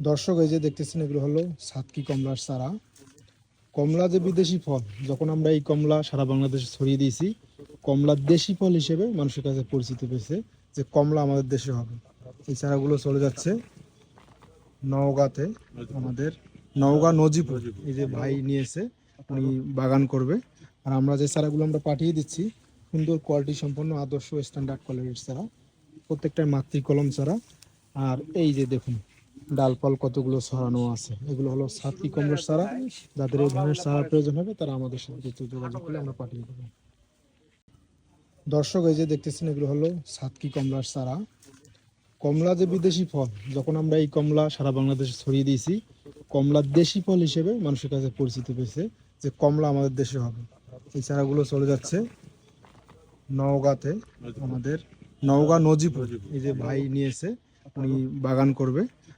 দর্শক, এই যে দেখতেছেন, এগুলো হলো সাতকি কমলার চারা। কমলা যে বিদেশি ফল, যখন আমরা এই কমলা সারা বাংলাদেশে ছড়িয়ে দিয়েছি, কমলা দেশি ফল হিসেবে মানুষের কাছে পরিচিতি পেয়েছে যে কমলা আমাদের দেশে হবে। এই চারাগুলো চলে যাচ্ছে নওগাঁতে, আমাদের নওগাঁ নজিপুর। এই যে ভাই নিয়েছে, উনি বাগান করবে। আর আমরা যে চারাগুলো আমরা পাঠিয়ে দিচ্ছি, সুন্দর কোয়ালিটি সম্পন্ন আদর্শ স্ট্যান্ডার্ড কোয়ালিটির চারা, প্রত্যেকটা মাতৃকলম চারা। আর এই যে দেখুন, ডালপাল কতগুলো ছড়ানো আছে, এগুলো হলো সাতকি কমলার চারা। যাদের এই ধরনের চারা প্রয়োজন হবে তারা আমাদের সাথে যোগাযোগ করলে আমরা পাঠিয়ে দেবো। দর্শক, এই যে দেখতেছেন, এগুলো হলো সাতকি কমলার চারা। কমলা যে বিদেশি ফল, যখন আমরা এই কমলা সারা বাংলাদেশে ছড়িয়ে দিয়েছি, কমলা দেশি ফল হিসেবে মানুষের কাছে পরিচিতি পেয়েছে যে কমলা আমাদের দেশে হবে। এই চারাগুলো চলে যাচ্ছে নওগাঁতে, আমাদের নওগাঁ নজিপুর। এই যে ভাই নিয়েছে, উনি বাগান করবে।